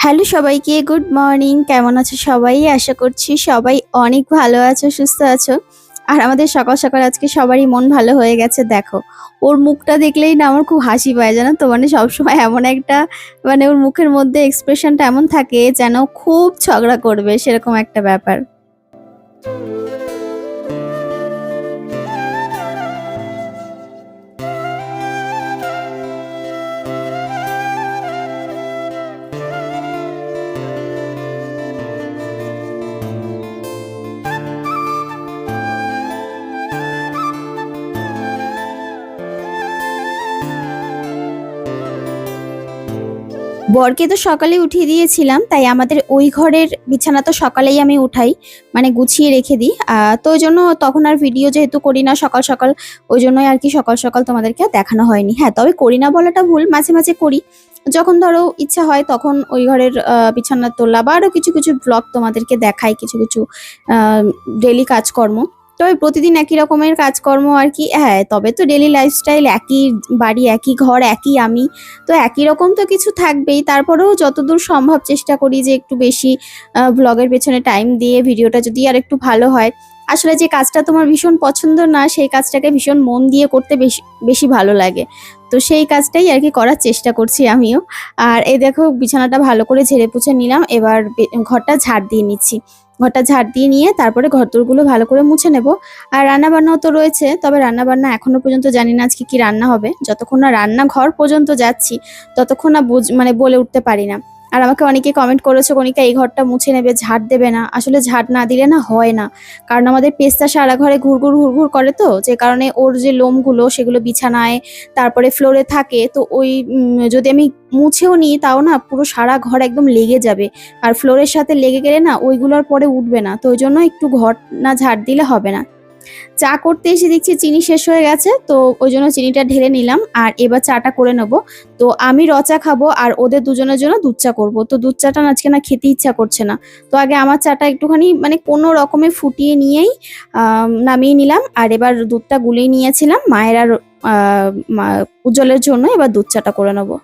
Hello সবাইকে, good morning. কেমন আছো সবাই? আশা করছি সবাই অনেক ভালো আছো, সুস্থ আছো। আর আমাদের সকাল সকাল আজকে সবারই মন ভালো হয়ে গেছে। দেখো, ওর মুখটা দেখলেই না আমার খুব হাসি পায়, জানো তো। মানে সবসময় এমন একটা, মানে ওর মুখের মধ্যে এক্সপ্রেশনটা এমন থাকে যেন খুব ঝগড়া করবে, সেরকম একটা ব্যাপার। বরকে তো সকালে উঠিয়ে দিয়েছিলাম, তাই আমাদের ওই ঘরের বিছানা তো সকালেই আমি উঠাই, মানে গুছিয়ে রেখে দিই। তো ওই জন্য তখন আর ভিডিও যেহেতু করি না সকাল সকাল, ওই জন্যই আর কি সকাল সকাল তোমাদেরকে আর দেখানো হয়নি। হ্যাঁ, তবে করি না বলাটা ভুল, মাঝে মাঝে করি। যখন ধরো ইচ্ছা হয় তখন ওই ঘরের বিছানা তোলা বা আরো কিছু কিছু ব্লগ তোমাদেরকে দেখাই, কিছু কিছু ডেলি কাজকর্ম। তবে প্রতিদিন একই রকমের কাজকর্ম আর কি। হ্যাঁ, তবে তো ডেলি লাইফস্টাইল একই, বাড়ি একই, ঘর একই, আমি তো একই রকম তো কিছু থাকবেই। তারপরেও যতদূর সম্ভব চেষ্টা করি যে একটু বেশি ভ্লগের পেছনে টাইম দিয়ে ভিডিওটা যদি আর একটু ভালো হয়। আসলে যে কাজটা তোমার ভীষণ পছন্দ না, সেই কাজটাকে ভীষণ মন দিয়ে করতে বেশি বেশি ভালো লাগে। তো সেই কাজটাই আর কি করার চেষ্টা করছি আমিও। আর এই দেখো, বিছানাটা ভালো করে ঝেড়ে পুছে নিলাম, এবার ঘরটা ঝাড় দিয়ে নিচ্ছি। ঘরটা ঝাড় দিয়ে নিয়ে তারপরে ঘরদোরগুলো ভালো করে মুছে নেব। আর রান্না বান্নাও তো রয়েছে, তবে রান্না বান্না এখনো পর্যন্ত জানি না আজকে কি রান্না হবে। যতক্ষণ না রান্নাঘর পর্যন্ত যাচ্ছি ততক্ষণ না মানে বলে উঠতে পারি না। আর আমাকে অনেকে কমেন্ট করেছে, কণিকা এই ঘরটা মুছে নেবে, ঝাড় দেবে না। আসলে ঝাড় না দিলে না হয় না, কারণ আমাদের পেস্তা সারা ঘরে ঘুরঘুর ঘুরঘুর করে, তো যে কারণে ওর যে লোমগুলো সেগুলো বিছানায় তারপরে ফ্লোরে থাকে। তো ওই যদি আমি মুছেও নিই তাও না পুরো সারা ঘর একদম লেগে যাবে। আর ফ্লোরের সাথে লেগে গেলে না ওইগুলোর পরে উঠবে না, তো ওই জন্য একটু ঘর না ঝাড় দিলে হবে না। চা করতে এসে দেখছি চিনি শেষ হয়ে গেছে, তো ওই জন্য চিনিটা ঢেলে নিলাম। আর এবার চাটা করে নেব। তো আমি র চা খাবো আর ওদের দুজনের জন্য দুধ চা করবো। তো দুধ চাটা না আজকে না খেতে ইচ্ছা করছে না। তো আগে আমার চাটা একটুখানি মানে কোনো রকমে ফুটিয়ে নিয়েই নামিয়ে নিলাম। আর এবার দুধটা গুলিয়ে নিয়েছিলাম মায়ের আর উজ্জ্বলের জন্য। এবার দুধ চাটা করে নেবো।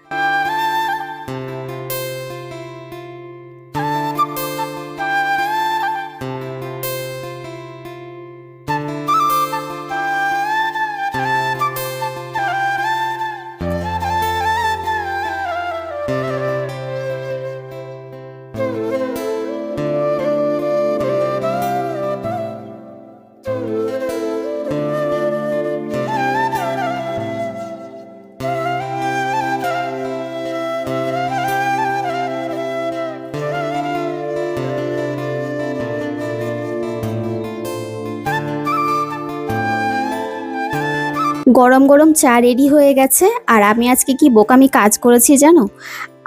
গরম গরম চা রেডি হয়ে গেছে। আর আমি আজকে কি বোকামি কাজ করেছি জানো?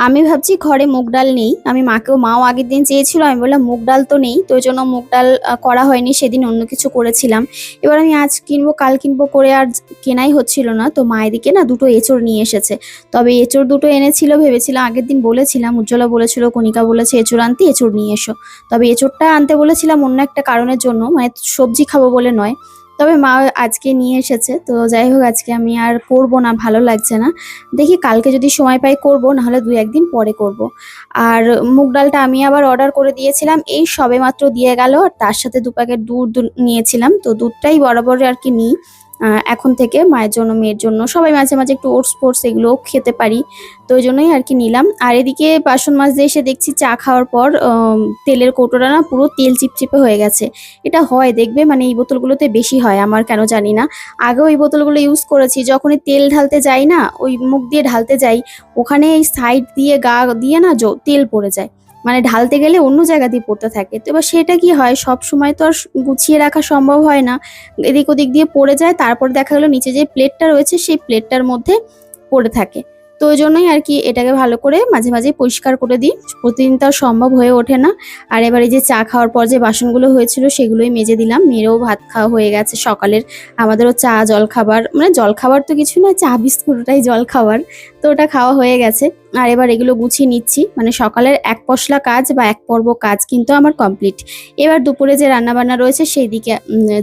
আমি ভাবছি ঘরে মুগ ডাল নেই, মাও আগের দিন চেয়েছিল, আমি বললাম মুগ ডাল তো নেই, তো ওই জন্য মুগ ডাল করা হয়নি, সেদিন অন্য কিছু করেছিলাম। এবার আমি আজ কিনবো কাল কিনবো করে আর কেনাই হচ্ছিল না। তো মা এদিকে না দুটো এঁচড় নিয়ে এসেছে। তবে এঁচড় দুটো এনেছিল, ভেবেছিলাম আগের দিন বলেছিলাম, উজ্জ্বলা বলেছিল, কণিকা বলেছে এঁচড় আনতে, এঁচড় নিয়ে এসো। তবে এঁচড়টা আনতে বলেছিলাম অন্য একটা কারণের জন্য, মানে সবজি খাবো বলে নয়। তবে মা আজকে নিয়ে এসেছে। তো যাই হোক, আজকে আমি আর করবো না, ভালো লাগছে না। দেখি কালকে যদি সময় পাই করব, নাহলে 2-1 দিন পরে করব। আর মুগ ডালটা আমি আবার অর্ডার করে দিয়েছিলাম, এই সবেমাত্র দিয়ে গেল। আর তার সাথে 2 প্যাকেট দুধ নিয়েছিলাম, তো দুধটাই বরাবর আর কি নিই। এখন থেকে মায়ের জন্য, মেয়ের জন্য, সবাই মাঝে মাঝে একটু ওটস ফোটস এগুলোও খেতে পারি, তো ওই জন্যই আর কি নিলাম। আর এদিকে বাসন মাজতে এসে দেখছি চা খাওয়ার পর তেলের কৌটোটা না পুরো তেল চিপচিপে হয়ে গেছে। এটা হয় দেখবে, মানে এই বোতলগুলোতে বেশি হয়, আমার কেন জানি না। আগেও এই বোতলগুলো ইউজ করেছি, যখনই তেল ঢালতে যাই না, ওই মুখ দিয়ে ঢালতে যাই, ওখানে এই সাইড দিয়ে গা দিয়ে না তেল পড়ে যায়। মানে ঢালতে গেলে অন্য জায়গা দিয়ে পড়তে থাকে। তো এবার সেটা কি হয়, সব সময় তো আর গুছিয়ে রাখা সম্ভব হয় না, এদিক ওদিক দিয়ে পড়ে যায়। তারপর দেখা গেলো নিচে যে প্লেটটা রয়েছে সেই প্লেটটার মধ্যে পড়ে থাকে। তো ওই জন্যই আর কি এটাকে ভালো করে মাঝে মাঝে পরিষ্কার করে দিই। প্রতিদিন তো আর সম্ভব হয়ে ওঠে না। আর এবার এই যে চা খাওয়ার পর যে বাসনগুলো হয়েছিল সেগুলোই মেজে দিলাম। মেয়েরও ভাত খাওয়া হয়ে গেছে সকালের। আমাদেরও চা জলখাবার, মানে জলখাবার তো কিছু না, চা বিস্কুট, ওটাই জলখাবার। তো ওটা খাওয়া হয়ে গেছে। আর এবার এগুলো গুছিয়ে নিচ্ছি, মানে সকালের এক পশলা কাজ বা এক পর্ব কাজ কিন্তু আমার কমপ্লিট। এবার দুপুরে যে রান্নাবান্না রয়েছে সেই দিকে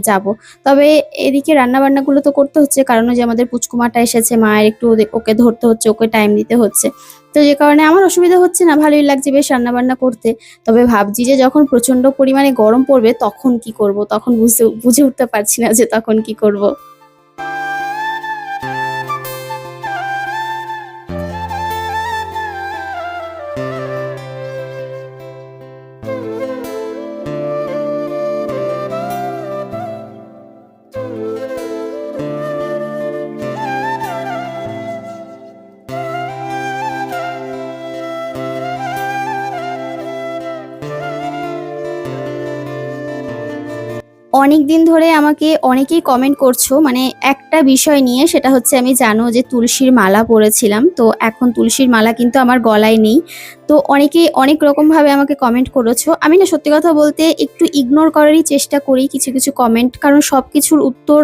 যাব। তবে এদিকে রান্নাবান্নাগুলো তো করতে হচ্ছে, কারণ ওই যে আমাদের পুচকুমাটা এসেছে, মায়ের একটু ওকে ধরতে হচ্ছে, ওকে টাইম দিতে হচ্ছে। তো যে কারণে আমার অসুবিধা হচ্ছে না, ভালোই লাগছে বেশ রান্নাবান্না করতে। তবে ভাবছি যে যখন প্রচন্ড পরিমাণে গরম পড়বে তখন কি করব, তখন বুঝে উঠতে পারছি না যে তখন কি করব। অনেকদিন ধরে আমাকে অনেকেই কমেন্ট করছো, মানে একটা বিষয় নিয়ে, সেটা হচ্ছে আমি জানো যে তুলসীর মালা পরেছিলাম, তো এখন তুলসীর মালা কিন্তু আমার গলায় নেই। তো অনেকেই অনেক রকমভাবে আমাকে কমেন্ট করেছো। আমি না সত্যি কথা বলতে একটু ইগনোর করারই চেষ্টা করি কিছু কিছু কমেন্ট, কারণ সব কিছুর উত্তর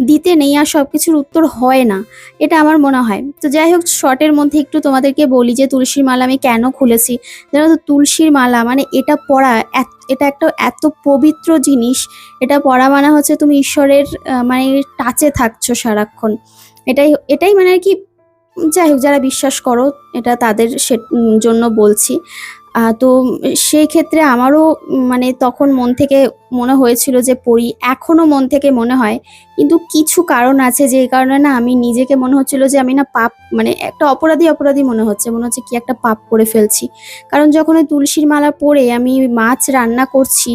দিতে নেই আর সব কিছুর উত্তর হয় না, এটা আমার মনে হয়। তো যাই হোক, শর্টের মধ্যে একটু তোমাদেরকে বলি যে তুলসীর মালা আমি কেন খুলেছি। জানো তো, তুলসীর মালা মানে এটা পরা এটা একটা এত পবিত্র জিনিস। এটা পড়া মানে হচ্ছে তুমি ঈশ্বরের মানে টাচে থাকছো সারাক্ষণ। এটাই এটাই মানে আর কি। যাই হোক, যারা বিশ্বাস করো এটা তাদের জন্য বলছি। তো সেই ক্ষেত্রে আমারও মানে তখন মন থেকে মনে হয়েছিল যে পড়ি, এখনো মন থেকে মনে হয়। কিন্তু কিছু কারণ আছে যে কারণে না আমি নিজেকে মনে হচ্ছিল যে আমি না পাপ, মানে একটা অপরাধী অপরাধী মনে হচ্ছে কি একটা পাপ করে ফেলছি। কারণ যখন ওই তুলসীর মালা পরে আমি মাছ রান্না করছি,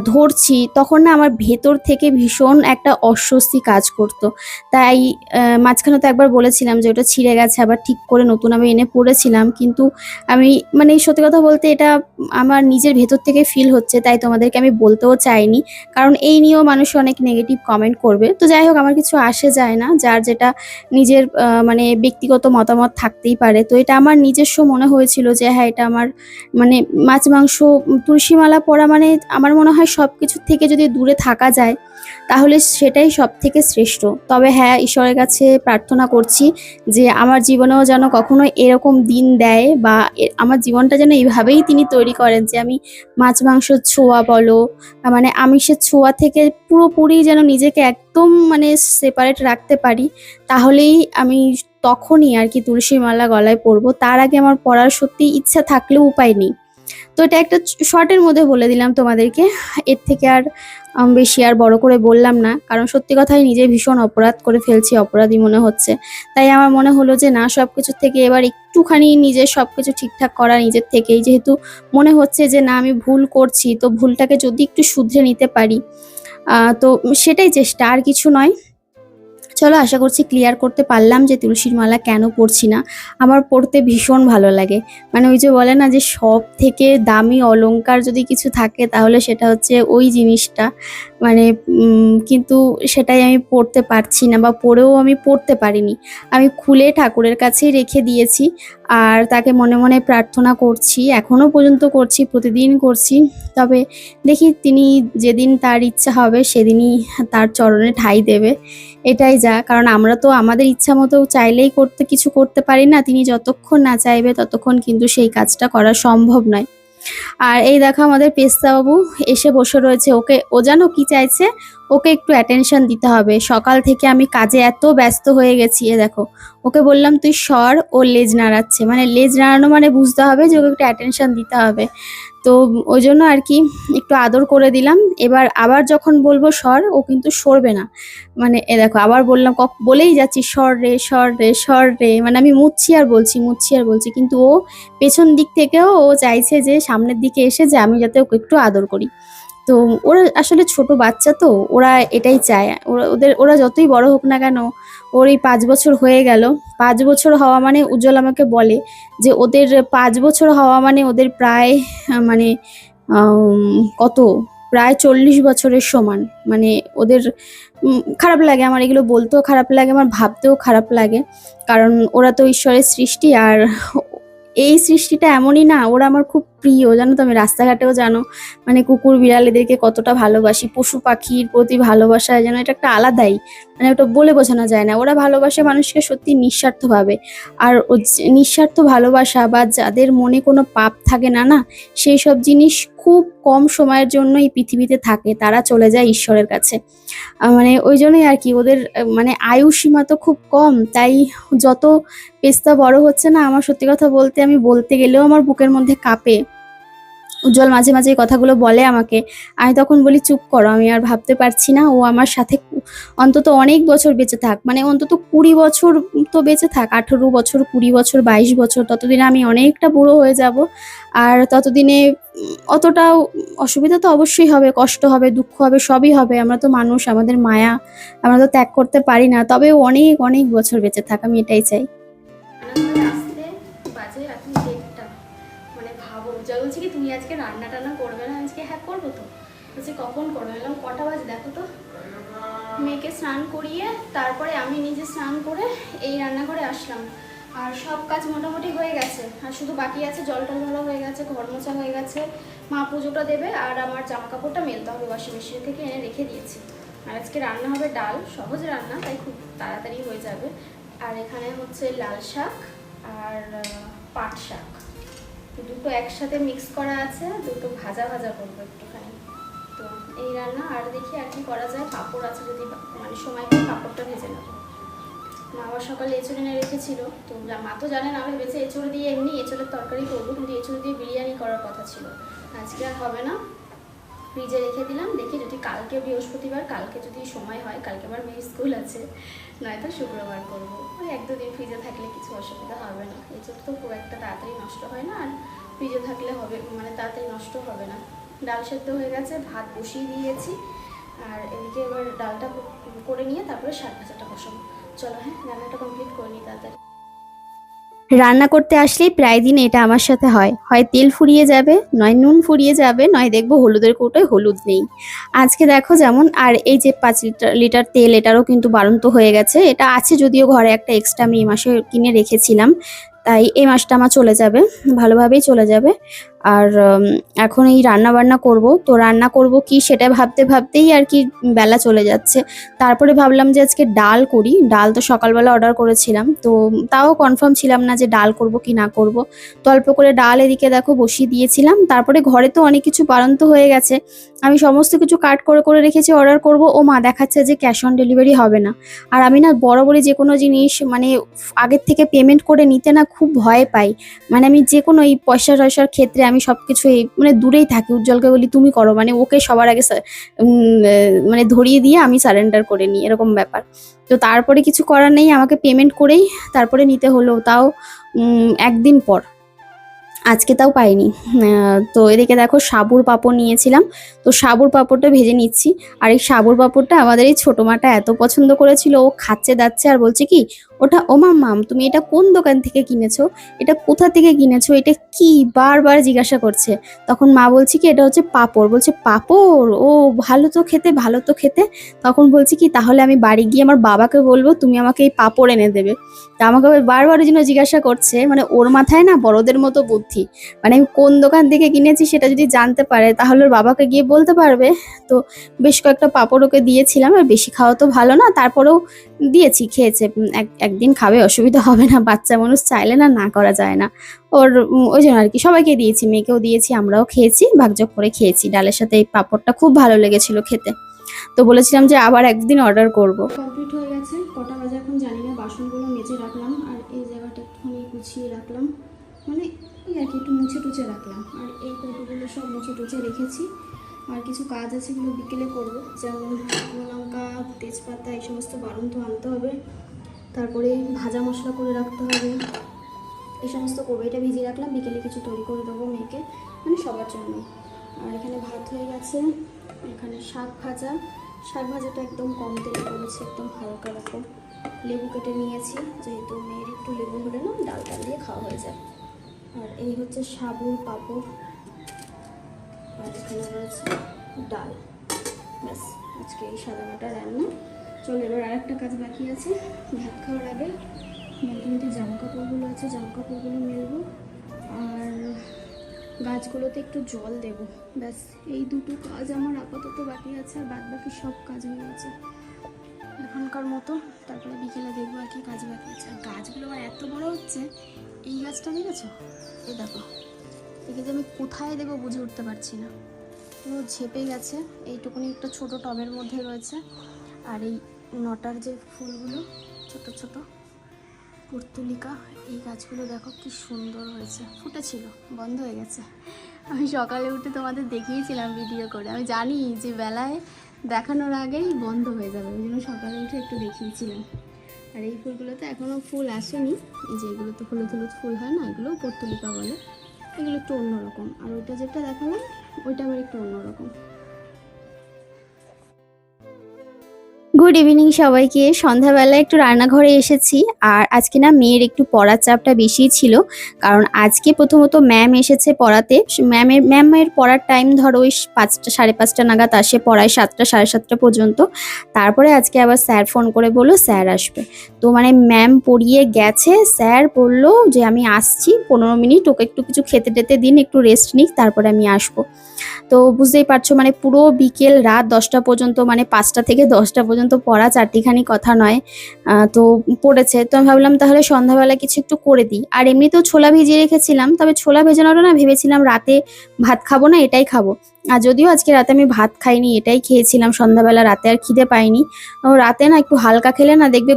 ধরছি, তখন না আমার ভেতর থেকে ভীষণ একটা অস্বস্তি কাজ করতো। তাই মাঝখানে তো একবার বলেছিলাম যে ওটা ছিঁড়ে গেছে, আবার ঠিক করে নতুন আমি এনে পড়েছিলাম। কিন্তু আমি মানে সত্যি কথা বলতে এটা আমার নিজের ভেতর থেকে ফিল হচ্ছে, তাই তোমাদেরকে আমি বলতেও চাইনি। কারণ এই নিয়েও মানুষ অনেক নেগেটিভ কমেন্ট করবে। তো যাই হোক, আমার কিছু আসে যায় না, যার যেটা নিজের মানে ব্যক্তিগত মতামত থাকতেই পারে। তো এটা আমার নিজস্ব মনে হয়েছিল যে হ্যাঁ, এটা আমার মানে মাছ মাংস তুলসী মালা পরা মানে আমার মনে হয় সবকিছুর থেকে যদি দূরে থাকা যায় তাহলে সেটাই সব থেকে শ্রেষ্ঠ। তবে হ্যাঁ, ঈশ্বরের কাছে প্রার্থনা করছি যে আমার জীবনেও যেন কখনো এরকম দিন দেয়, বা আমার জীবনটা যেন এইভাবেই তিনি তৈরি করেন যে আমি মাছ মাংসের ছোঁয়া বলো, মানে আমিষের ছোঁয়া থেকে পুরোপুরি যেন নিজেকে একদম মানে সেপারেট রাখতে পারি। তাহলেই আমি তখনই আর কি তুলসী মালা গলায় পরবো। তার আগে আমার পরার সত্যি ইচ্ছা থাকলেও উপায় নেই। তো এটা একটা শর্টের মধ্যে বলে দিলাম তোমাদেরকে। এর থেকে আর বেশি আর বড় করে বললাম না, কারণ সত্যি কথাই নিজে ভীষণ অপরাধ করে ফেলছি, অপরাধী মনে হচ্ছে। তাই আমার মনে হলো যে না, সবকিছু থেকে এবার একটুখানি নিজের সবকিছু ঠিকঠাক করা নিজের থেকেই, যেহেতু মনে হচ্ছে যে না আমি ভুল করছি, তো ভুলটাকে যদি একটু শুধরে নিতে পারি, তো সেটাই চেষ্টা, আর কিছু নয়। চলো, আশা করছি ক্লিয়ার করতে পারলাম যে তুলসীর মালা কেন পরছি না। আমার পরতে ভীষণ ভালো লাগে। মানে ওই যে বলে না যে সব থেকে দামি অলংকার যদি কিছু থাকে তাহলে সেটা হচ্ছে ওই জিনিসটা। মানে কিন্তু সেটাই আমি পরতে পারছি না, বা পরেও আমি পরতে পারিনি। আমি খুলে ঠাকুরের কাছেই রেখে দিয়েছি, আর তাকে মনে মনে প্রার্থনা করছি, এখনো পর্যন্ত করছি, প্রতিদিন করছি। তবে দেখি তিনি যেদিন তার ইচ্ছা হবে সেদিনই তার চরণে ঠাঁই দেবে। এটাই যা, কারণ আমরা তো আমাদের ইচ্ছা মতো চাইলেই কিছু করতে পারি না। তিনি যতক্ষণ না চাইবে ততক্ষণ কিন্তু সেই কাজটা করা সম্ভব নয়। আর এই দেখো, আমাদের পেস্তা বাবু এসে বসে রয়েছে। ও জানো কি চাইছে, ওকে একটু অ্যাটেনশন দিতে হবে। সকাল থেকে আমি কাজে এত ব্যস্ত হয়ে গেছি, এ দেখো, ওকে বললাম তুই সর, ও লেজ নাড়াচ্ছে। মানে লেজ নাড়ানো মানে বুঝতে হবে যে ওকে একটু অ্যাটেনশন দিতে হবে। তো ওই জন্য আর কি একটু আদর করে দিলাম। এবার আবার যখন বলবো সর, ও কিন্তু সরবে না। মানে এ দেখো, আবার বললাম, বলেই যাচ্ছি সর রে সর রে সর রে, মানে আমি মুচ্ছি আর বলছি, মুচ্ছি আর বলছি, কিন্তু ও পেছন দিক থেকেও ও চাইছে যে সামনের দিকে এসে যে আমি যাতে ওকে একটু আদর করি। তো ওরা আসলে ছোট বাচ্চা, তো ওরা এটাই চায়। ওরা যতই বড় হোক না কেন, ওর এই 5 বছর হয়ে গেল। 5 বছর হওয়া মানে উজ্জ্বল আমাকে বলে যে ওদের 5 বছর হওয়া মানে ওদের প্রায় মানে কত, প্রায় 40 বছরের সমান। মানে ওদের খারাপ লাগে, আমার এগুলো বলতেও খারাপ লাগে, আমার ভাবতেও খারাপ লাগে। কারণ ওরা তো ঈশ্বরের সৃষ্টি, আর এই সৃষ্টিটা এমনই না, ওরা আমার খুব প্রিয়। জানো তো, আমি রাস্তাঘাটেও জানো মানে কুকুর বিড়াল এদেরকে কতটা ভালোবাসি, পশু পাখির প্রতি ভালোবাসা যেন এটা একটা আলাদাই, মানে ওটা বলে বোঝানো যায় না। ওরা ভালোবাসে মানুষকে সত্যি নিঃস্বার্থভাবে। আর নিঃস্বার্থ ভালোবাসা, বা যাদের মনে কোনো পাপ থাকে না, না সেই সব জিনিস খুব কম সময়ের জন্য এই পৃথিবীতে থাকে, তারা চলে যায় ঈশ্বরের কাছে। মানে ওই জন্যই আর কি ওদের মানে আয়ু সীমা তো খুব কম। তাই যত পেস্তা বড় হচ্ছে না। আমার সত্যি কথা বলতে, আমি বলতে গেলেও আমার বুকের মধ্যে কাঁপে। উজ্জ্বল মাঝে মাঝে এই কথাগুলো বলে আমাকে। আমি তখন বলি, চুপ করো, আমি আর ভাবতে পারছি না। ও আমার সাথে অন্তত অনেক বছর বেঁচে থাক, মানে অন্তত 20 বছর তো বেঁচে থাক। 18 বছর, 20 বছর, 22 বছর, ততদিনে আমি অনেকটা বুড়ো হয়ে যাব। আর ততদিনে অতটাও অসুবিধা তো অবশ্যই হবে, কষ্ট হবে, দুঃখ হবে, সবই হবে। আমরা তো মানুষ, আমাদের মায়া আমরা তো ত্যাগ করতে পারি না। তবে ও অনেক অনেক বছর বেঁচে থাক, আমি এটাই চাই। আসতে বাজে এখন 1:30। মানে ভাবো, যা বলছি কি তুমি আজকে রান্না টান্না করবে না? আজকে হ্যাঁ করবো তো। বলছে কখন করবে? এলাম কটা বাজে দেখো তো। মেয়েকে স্নান করিয়ে তারপরে আমি নিজে স্নান করে এই রান্নাঘরে আসলাম। আর সব কাজ মোটামুটি হয়ে গেছে, আর শুধু বাকি আছে জল টল ভরা হয়ে গেছে, ঘর মোছা হয়ে গেছে, মা পুজোটা দেবে, আর আমার জামা কাপড়টা মেলতে হবে, ওয়াশিং মেশিন থেকে এনে রেখে দিয়েছি। আর আজকে রান্না হবে ডাল, সহজ রান্না, তাই খুব তাড়াতাড়ি হয়ে যাবে। আর এখানে হচ্ছে লাল শাক আর পাট শাক, দুটো একসাথে মিক্স করা আছে, দুটো ভাজা ভাজা করবো একটুখানি। তো এই রান্না, আর দেখি আর কি করা যায়। পাঁপড় আছে, যদি মানে সময় পেয়ে পাঁপড়টা ভেজে নেবো। মা আবার সকালে এঁচড় এনে রেখেছিল, তো মা তো জানে না, ভেবেছে এঁচড় দিয়ে এমনি এঁচড়ের তরকারি করবো, কিন্তু এঁচড় দিয়ে বিরিয়ানি করার কথা ছিল। আজকে আর হবে না, ফ্রিজে রেখে দিলাম। দেখি যদি কালকে বৃহস্পতিবার, কালকে যদি সময় হয়, কালকে আবার মেয়ের স্কুল আছে, নয়তো শুক্রবার করবো। ওই 1-2 দিন ফ্রিজে থাকলে কিছু অসুবিধা হবে না। এঁচড় তো খুব একটা তাড়াতাড়ি নষ্ট হয় না, আর ফ্রিজে থাকলে হবে, মানে তাড়াতাড়ি নষ্ট হবে না। ডাল সেদ্ধ হয়ে গেছে, ভাত বসিয়ে দিয়েছি, আর এদিকে এবার ডালটা করে নিয়ে তারপরে শাক ভাজাটা বসাবো। চলো হ্যাঁ, রান্নাটা কমপ্লিট করে নিই তাড়াতাড়ি। রান্না করতে আসলেই প্রায় দিন এটা আমার সাথে হয়, হয় তেল ফুরিয়ে যাবে, নয় নুন ফুরিয়ে যাবে, নয় দেখবো হলুদের কৌটোয় হলুদ নেই। আজকে দেখো যেমন, আর এই যে 5 লিটার তেল, এটারও কিন্তু বাড়ন্ত হয়ে গেছে। এটা আছে যদিও ঘরে, একটা এক্সট্রা আমি এই মাসে কিনে রেখেছিলাম, তাই এই মাসটা আমার চলে যাবে, ভালোভাবেই চলে যাবে। আর এখন এই রান্না বান্না করব, তো রান্না করব কি সেটা ভাবতে ভাবতেই আর কি বেলা চলে যাচ্ছে। তারপরে ভাবলাম যে আজকে ডাল করি। ডাল তো সকালবেলা অর্ডার করেছিলাম, তো তাও কনফার্ম ছিলাম না যে ডাল করব কি না করব। তো অল্প করে ডাল এদিকে দেখো বসিয়ে দিয়েছিলাম। তারপরে ঘরে তো অনেক কিছু বাড়ন্ত হয়ে গেছে, আমি সমস্ত কিছু কাট করে করে রেখেছি, অর্ডার করব। ও মা দেখাচ্ছে যে ক্যাশ অন ডেলিভারি হবে না। আর আমি না বরাবরই যে কোনো জিনিস মানে আগের থেকে পেমেন্ট করে নিতে না খুব ভয় পাই। মানে আমি যে কোনো এই পয়সা টয়সার ক্ষেত্রে আমি সবকিছু মানে দূরেই থাকি। উজ্জ্বলকে বলি তুমি করো, মানে ওকে সবার আগে মানে ধরিয়ে দিয়ে আমি সারেন্ডার করে নিই, এরকম ব্যাপার। তো তারপরে কিছু করার নেই, আমাকে পেমেন্ট করেই তারপরে নিতে হলো, তাও 1 দিন পর। আজকে তাও পাইনি। তো এদিকে দেখো সাবুর পাঁপড় নিয়েছিলাম, তো সাবুর পাঁপড়টা ভেজে নিচ্ছি। আর এই সাবুর পাঁপড়টা আমাদের এই ছোটো মাটা এত পছন্দ করেছিল, ও খাচ্ছে দাচ্ছে আর বলছে কি, ওটা ও মাম্মাম তুমি এটা কোন দোকান থেকে কিনেছো, এটা কোথা থেকে কিনেছো, এটা কি, বারবার জিজ্ঞাসা করছে। তখন মা বলছি কি এটা হচ্ছে পাঁপড়। বলছে পাঁপড়, ও ভালো তো খেতে, ভালো তো খেতে। তখন বলছি কি তাহলে আমি বাড়ি গিয়ে আমার বাবাকে বলবো তুমি আমাকে এই পাঁপড় এনে দেবে। তা আমাকে আবার বারবার ওই জন্য জিজ্ঞাসা করছে, মানে ওর মাথায় না বড়দের মতো বুদ্ধি। মানে আমি কোন দোকান থেকে কিনেছি সেটা যদি জানতে পারে তাহলে ওর বাবাকে গিয়ে বলতে পারবে। তো বেশ কয়েকটা পাঁপড় ওকে দিয়েছিলাম, আর বেশি খাওয়া তো ভালো না, তারপরেও দিয়েছি, খেয়েছে। একদিন খাবে, অসুবিধা হবে না, বাচ্চা মানুষ চাইলে না না করা যায় না। ওর ওই জন্য আর কি সবাইকে দিয়েছি, মেয়েকেও দিয়েছি, আমরাও খেয়েছি, ভাগযোগ করে খেয়েছি। ডালের সাথে এই পাঁপড়টা খুব ভালো লেগেছিল খেতে। তো বলেছিলাম যে আবার একদিন অর্ডার করব। কমপ্লিট হয়ে গেছে, কটা বাজে এখন জানি না। বাসনগুলো মেজে রাখলাম, আর এই জায়গাটা একটুখানি গুছিয়ে রাখলাম, মানে ওই আর কি একটু মুছে টুছে রাখলাম। আর এই কৌটোগুলো সব মুছে টুছে রেখেছি। আর কিছু কাজ আছে, এগুলো বিকেলে করবো, যেমন শুকনো লঙ্কা, তেজপাতা, এই সমস্ত বাড়ন্ত আনতে হবে। তারপরে ভাজা মশলা করে রাখতে হবে, এই সমস্ত করবো। এটা ভিজিয়ে রাখলাম, বিকেলে কিছু তৈরি করে দেবো মেয়েকে, মানে সবার জন্য। আর এখানে ভাত হয়ে গেছে, এখানে শাক ভাজা। শাক ভাজাটা একদম কম তেলে করেছি, একদম হালকা রকম। লেবু কেটে নিয়েছি, যেহেতু মেয়ের একটু লেবু হলে না ডাল ডাল দিয়ে খাওয়া হয়ে যায়। আর এই হচ্ছে সাবুর পাঁপড়, আর এখানে রয়েছে ডাল। ব্যাস, আজকে এই সাদামাটা রান্না। চলো এবার আরেকটা কাজ বাকি আছে, ভাত খাওয়ার আগে মোটামুটি জামা কাপড়গুলো আছে, জামা কাপড়গুলো মেলবো, আর গাছগুলোতে একটু জল দেব। ব্যাস এই দুটো কাজ আমার আপাতত বাকি আছে, আর বাদ বাকি সব কাজ হয়ে গেছে এখনকার মতো। তারপরে বিকেলে দেখবো আর কি কাজ বাকি আছে। আর গাছগুলো আমার এত বড় হচ্ছে, এই গাছটা দেখেছো, এই দেখো, একে যে আমি কোথায় দেবো বুঝে উঠতে পারছি না, পুরো ঝেপে গেছে। এইটুকুনি একটা ছোট টবের মধ্যে রয়েছে। আর এই নটার যে ফুলগুলো ছোট ছোট, পর্তুলিকা, এই গাছগুলো দেখো কি সুন্দর হয়েছে, ফুটেছিল বন্ধ হয়ে গেছে। আমি সকালে উঠে তোমাদের দেখিয়েছিলাম ভিডিও করে, আমি জানি যে বেলায় দেখানোর আগেই বন্ধ হয়ে যাবে, ওই জন্য সকালে উঠে একটু দেখিয়েছিলাম। আর এই ফুলগুলোতে এখনও ফুল আসেনি, এই যে এগুলো তো হলুদ হলুদ ফুল হয় না, এগুলো পর্তুলিকা বলে, এগুলো একটু অন্যরকম। আর ওইটা যেটা দেখালাম ওইটা আবার একটু অন্যরকম। গুড ইভিনিং সবাইকে। সন্ধ্যাবেলা একটু রান্নাঘরে এসেছি, আর আজকে না মেয়ের একটু পড়ার চাপটা বেশি ছিল, কারণ আজকে প্রথমত ম্যাম এসেছে পড়াতে। ম্যামের পড়ার টাইম ধরো ওই 5টা 5:30 নাগাদ আসে, পড়ায় 7টা 7:30 পর্যন্ত। তারপরে আজকে আবার স্যার ফোন করে বললো স্যার আসবে। তো মানে ম্যাম পড়িয়ে গেছে, স্যার বললো যে আমি আসছি 15 মিনিট, ওকে একটু কিছু খেতে টেতে দিন, একটু রেস্ট নিক, তারপরে আমি আসবো। তো বুঝতেই পারছো মানে পুরো বিকেল রাত 10টা পর্যন্ত, মানে 5টা থেকে 10টা পর্যন্ত পড়া, চারটিখানি কথা নয়। তো পড়েছে, তো আমি ভাবলাম তাহলে সন্ধ্যাবেলা কিছু একটু করে দিই। আর এমনিতেও ছোলা ভিজিয়ে রেখেছিলাম, তবে ছোলা ভেজানোটা না ভেবেছিলাম রাতে ভাত খাবো না, এটাই খাবো। আর যদিও আজকে রাতে আমি ভাত খাইনি, এটাই খেয়েছিলাম সন্ধ্যাবেলা, রাতে আর খিদে পাইনি। রাতে না একটু হালকা খেলে না দেখবে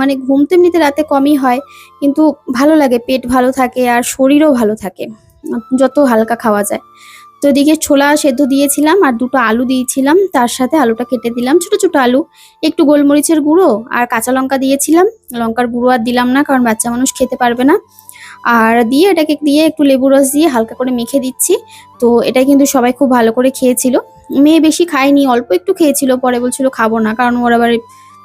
মানে ঘুম তো এমনিতে রাতে কমই হয়, কিন্তু ভালো লাগে, পেট ভালো থাকে আর শরীরও ভালো থাকে যত হালকা খাওয়া যায়। তো এদিকে ছোলা সেদ্ধ দিয়েছিলাম আর 2টো আলু দিয়েছিলাম, তার সাথে আলুটা কেটে দিলাম ছোট ছোট আলু, একটু গোলমরিচের গুঁড়ো আর কাঁচা লঙ্কা দিয়েছিলাম, লঙ্কার গুঁড়ো আর দিলাম না কারণ বাচ্চা মানুষ খেতে পারবে না। আর দিয়ে এটাকে দিয়ে একটু লেবু রস দিয়ে হালকা করে মেখে দিচ্ছি। তো এটা কিন্তু সবাই খুব ভালো করে খেয়েছিল। মেয়ে বেশি খায়নি, অল্প একটু খেয়েছিল, পরে বলছিল খাবো না, কারণ ওর আবার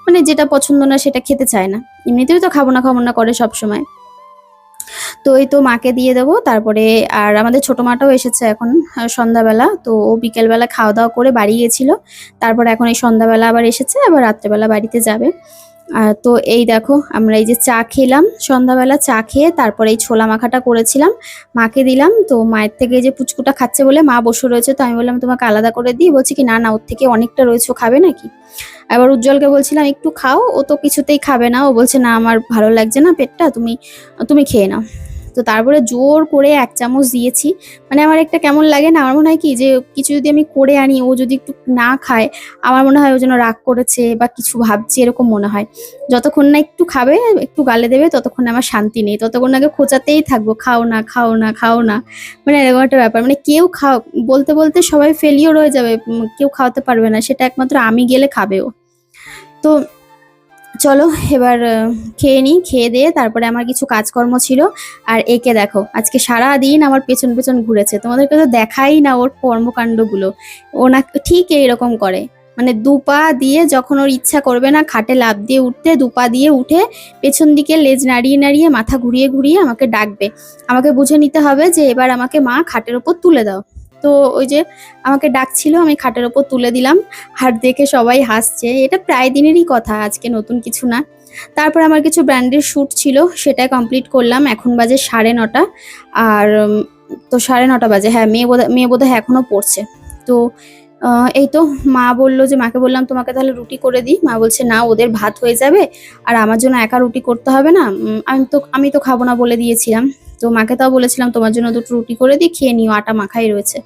মানে যেটা পছন্দ না সেটা খেতে চায় না, এমনিতেও তো খাবো না করে সব সময়। তো এই তো মাকে দিয়ে দেবো তারপরে। আর আমাদের ছোট মাটাও এসেছে এখন সন্ধ্যাবেলা, তো ও বিকেলবেলা খাওয়া দাওয়া করে বাড়ি গেছিল, তারপর এখন এই সন্ধ্যাবেলা আবার এসেছে, আবার রাত্রেবেলা বাড়িতে যাবে। তো এই দেখো আমরা এই যে চা খেলাম, সন্ধ্যাবেলা চা খেয়ে তারপরে এই ছোলা মাখাটা করেছিলাম, মাকে দিলাম। তো মায়ের থেকে এই যে পুচকুটা খাচ্ছে বলে মা বসে রয়েছে, তো আমি বললাম তোমাকে আলাদা করে দিই, বলছি কি না না ওর থেকে অনেকটা রয়েছে, ও খাবে নাকি। আবার উজ্জ্বলকে বলছিলাম একটু খাও, ও তো কিছুতেই খাবে না, ও বলছে না আমার ভালো লাগছে না পেটটা, তুমি তুমি খেয়ে নাও। তো তারপরে জোর করে 1 চামচ দিয়েছি। মানে আমার একটা কেমন লাগে না, আমার মনে হয় কি যে কিছু যদি আমি করে আনি, ও যদি একটু না খায়, আমার মনে হয় ও যেন রাগ করেছে বা কিছু ভাবছে, এরকম মনে হয়। যতক্ষণ না একটু খাবে, একটু গালে দেবে, ততক্ষণ আমার শান্তি নেই, ততক্ষণ আগে খোঁচাতেই থাকবো, খাও না খাও না খাও না। মানে এরকম একটা ব্যাপার, মানে কেউ বলতে বলতে সবাই ফেলিওর হয়ে যাবে, কেউ খাওয়াতে পারবে না, সেটা একমাত্র আমি গেলে খাবে ও। তো চলো এবার খেয়ে নিই, খেয়ে দিয়ে তারপরে আমার কিছু কাজকর্ম ছিল। আর একে দেখো আজকে সারা দিন আমার পেছন পেছন ঘুরেছে, তোমাদেরকে তো দেখাই না ওর কর্মকাণ্ডগুলো। ও না ঠিক এইরকম করে, মানে 2 পা দিয়ে যখন ওর ইচ্ছা করবে না খাটে লাফ দিয়ে উঠতে, 2 পা দিয়ে উঠে পেছন দিকে লেজ নাড়িয়ে নাড়িয়ে মাথা ঘুরিয়ে ঘুরিয়ে আমাকে ডাকবে। আমাকে বুঝে নিতে হবে যে এবার আমাকে মা খাটের ওপর তুলে দাও। তো ওই যে আমাকে ডাকছিল, আমি খাটের ওপর তুলে দিলাম, আর দেখে সবাই হাসছে, এটা প্রায় দিনেরই কথা, আজকে নতুন কিছু না। তারপর আমার কিছু ব্র্যান্ডের শ্যুট ছিল, সেটা কমপ্লিট করলাম, এখন বাজে 9:30। আর তো 9:30 বাজে, হ্যাঁ মেয়ে বোধহয় এখনো পড়ছে। তো এই তো মা বললো যে, মাকে বললাম তোমাকে তাহলে রুটি করে দিই, মা বলছে না ওদের ভাত হয়ে যাবে, আর আমার জন্য একা রুটি করতে হবে না, আমি তো খাবো না বলে দিয়েছিলাম। তো মাকে তাও বলেছিলাম তোমার জন্য 2টো রুটি করে দিই, খেয়ে নিও, আটা মাখাই রয়েছে।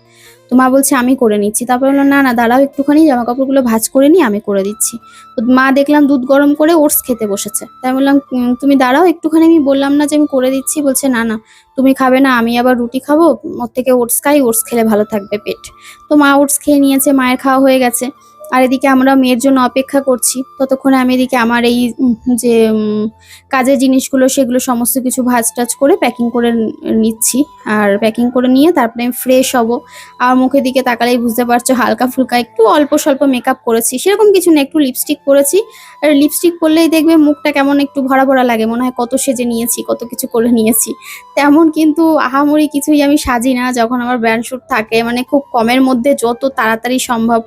তো মা বলছে আমি করে নিচ্ছি, তারপর বললাম না না দাঁড়াও একটুখানি, জামা কাপড়গুলো ভাঁজ করে নিই, আমি করে দিচ্ছি। তো মা দেখলাম দুধ গরম করে ওটস খেতে বসেছে, তাই বললাম তুমি দাঁড়াও একটুখানি, আমি বললাম না যে আমি করে দিচ্ছি, বলছে না না তুমি খাবে না, আমি আবার রুটি খাবো, ওর থেকে ওটস খাই, ওটস খেলে ভালো থাকবে পেট। তো মা ওটস খেয়ে নিয়েছে, মায়ের খাওয়া হয়ে গেছে। আর এদিকে আমরা মেয়ের জন্য অপেক্ষা করছি, ততক্ষণে আমি এদিকে আমার এই যে কাজের জিনিসগুলো সেগুলো সমস্ত কিছু ভাঁজ টাজ করে প্যাকিং করে নিচ্ছি। আর প্যাকিং করে নিয়ে তারপরে আমি ফ্রেশ হব। আর মুখের দিকে তাকালেই বুঝতে পারছো হালকা ফুলকা একটু অল্প স্বল্প মেকআপ করেছি, সেরকম কিছু না, একটু লিপস্টিক করেছি। আর লিপস্টিক করলেই দেখবে মুখটা কেমন একটু ভরা ভরা লাগে, মনে হয় কত সেজে নিয়েছি, কত কিছু করে নিয়েছি। তেমন কিন্তু আহামরি কিছুই আমি সাজি না যখন আমার ব্র্যান্ড শ্যুট থাকে, মানে খুব কমের মধ্যে যত তাড়াতাড়ি সম্ভব,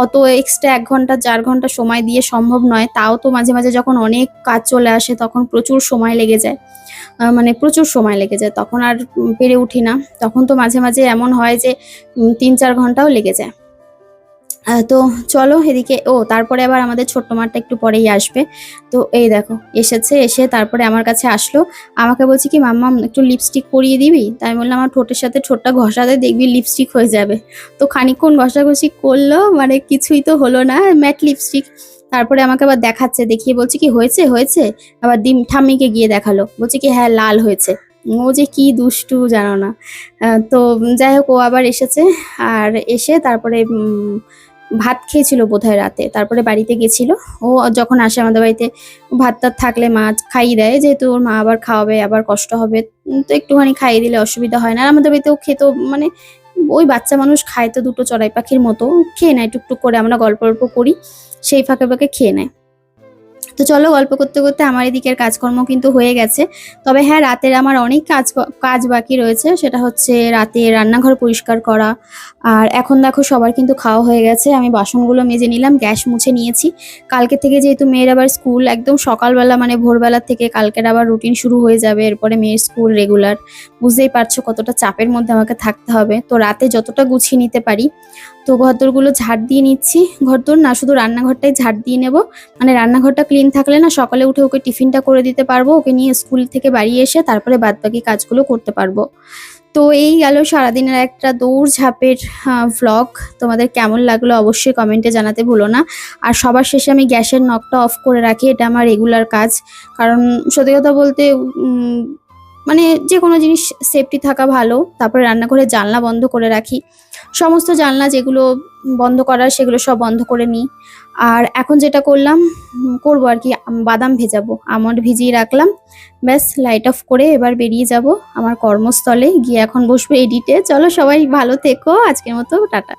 অত এক্সট্রা 1 ঘন্টা 4 ঘন্টা সময় দিয়ে সম্ভব নয়, তাও তো মাঝে মাঝে যখন অনেক কাজ চলে আসে তখন প্রচুর সময় লেগে যায়, মানে প্রচুর সময় লেগে যায়, তখন আর পেরে উঠি না। তখন তো মাঝে মাঝে এমন হয় যে 3-4 ঘন্টাও লেগে যায়। তো চলো এদিকে, তারপরে আবার আমাদের ছোট্ট মাটা একটু পরেই আসবে। তো এই দেখো এসেছে, এসে তারপরে আমার কাছে আসলো, আমাকে বলছে কি মাম্মা একটু লিপস্টিক পরিয়ে দিবি, তাই বললাম আমার ঠোঁটের সাথে ঠোঁটটা ঘষাতে, দেখবি লিপস্টিক হয়ে যাবে। তো খানিকক্ষণ ঘষাঘষি করলো, মানে কিছুই তো হলো না, ম্যাট লিপস্টিক। তারপরে আমাকে আবার দেখাচ্ছে, দেখিয়ে বলছে কি হয়েছে হয়েছে, আবার ডিম ঠাম্মিকে গিয়ে দেখালো, বলছে কি হ্যাঁ লাল হয়েছে। ও যে কি দুষ্টু জানো না। তো যাই হোক ও আবার এসেছে, আর এসে তারপরে ভাত খেয়েছিল বোধহয় রাতে, তারপরে বাড়িতে গেছিল। ও যখন আসে আমাদের বাড়িতে ভাত টাত থাকলে মা খাইয়ে দেয়, যেহেতু ওর মা আবার খাওয়াবে আবার কষ্ট হবে, তো একটুখানি খাইয়ে দিলে অসুবিধা হয় না। আর আমাদের বাড়িতেও খেত, মানে ওই বাচ্চা মানুষ খায় তো দুটো চড়াই পাখির মতো, খেয়ে নেয় টুকটুক করে, আমরা গল্প গল্প করি সেই ফাঁকে ফাঁকে খেয়ে নেয়। তো চলো গল্প করতে করতে আমার এদিকের কাজকর্ম কিন্তু হয়ে গেছে। তবে হ্যাঁ, রাতের আমার অনেক কাজ বাকি রয়েছে, সেটা হচ্ছে রাতে রান্নাঘর পরিষ্কার করা। আর এখন দেখো সবার কিন্তু খাওয়া হয়ে গেছে, আমি বাসনগুলো মেজে নিলাম, গ্যাস মুছে নিয়েছি। কালকে থেকে যেহেতু মেয়ের আবার স্কুল একদম সকালবেলা, মানে ভোরবেলা থেকে কালকের আবার রুটিন শুরু হয়ে যাবে, এরপরে মেয়ের স্কুল রেগুলার, বুঝতেই পারছো কতটা চাপের মধ্যে আমাকে থাকতে হবে। তো রাতে যতটা গুছিয়ে নিতে পারি। তো ঘরদোরগুলো ঝাড় দিয়ে নিচ্ছি, ঘরদোর না শুধু রান্নাঘরটাই ঝাড় দিয়ে নেব, মানে রান্নাঘরটা ক্লিন থাকলে না সকালে উঠে ওকে টিফিনটা করে দিতে পারবো, ওকে নিয়ে স্কুল থেকে বাড়ি এসে তারপরে বাদবাকি কাজগুলো করতে পারবো। তো এই গেল সারাদিনের একটা দৌড়ঝাঁপের ভ্লগ। তোমাদের কেমন লাগলো অবশ্যই কমেন্টে জানাতে ভুলো না। আর সবার শেষে আমি গ্যাসের নবটা অফ করে রাখি, এটা আমার রেগুলার কাজ। কারণ সত্যি কথা বলতে মানে যে কোনো জিনিস সেফটি থাকা ভালো। তারপরে রান্নাঘরের জানলা বন্ধ করে রাখি, সমস্ত জানলা যেগুলো বন্ধ করার সেগুলো সব বন্ধ করে নিই। আর এখন যেটা করলাম করবো আর কি, বাদাম ভেজাবো, আমন্ড ভিজিয়ে রাখলাম। ব্যাস লাইট অফ করে এবার বেরিয়ে যাব আমার কর্মস্থলে গিয়ে, এখন বসবো এডিটে। চলো সবাই ভালো থেকো, আজকের মতো টাটা।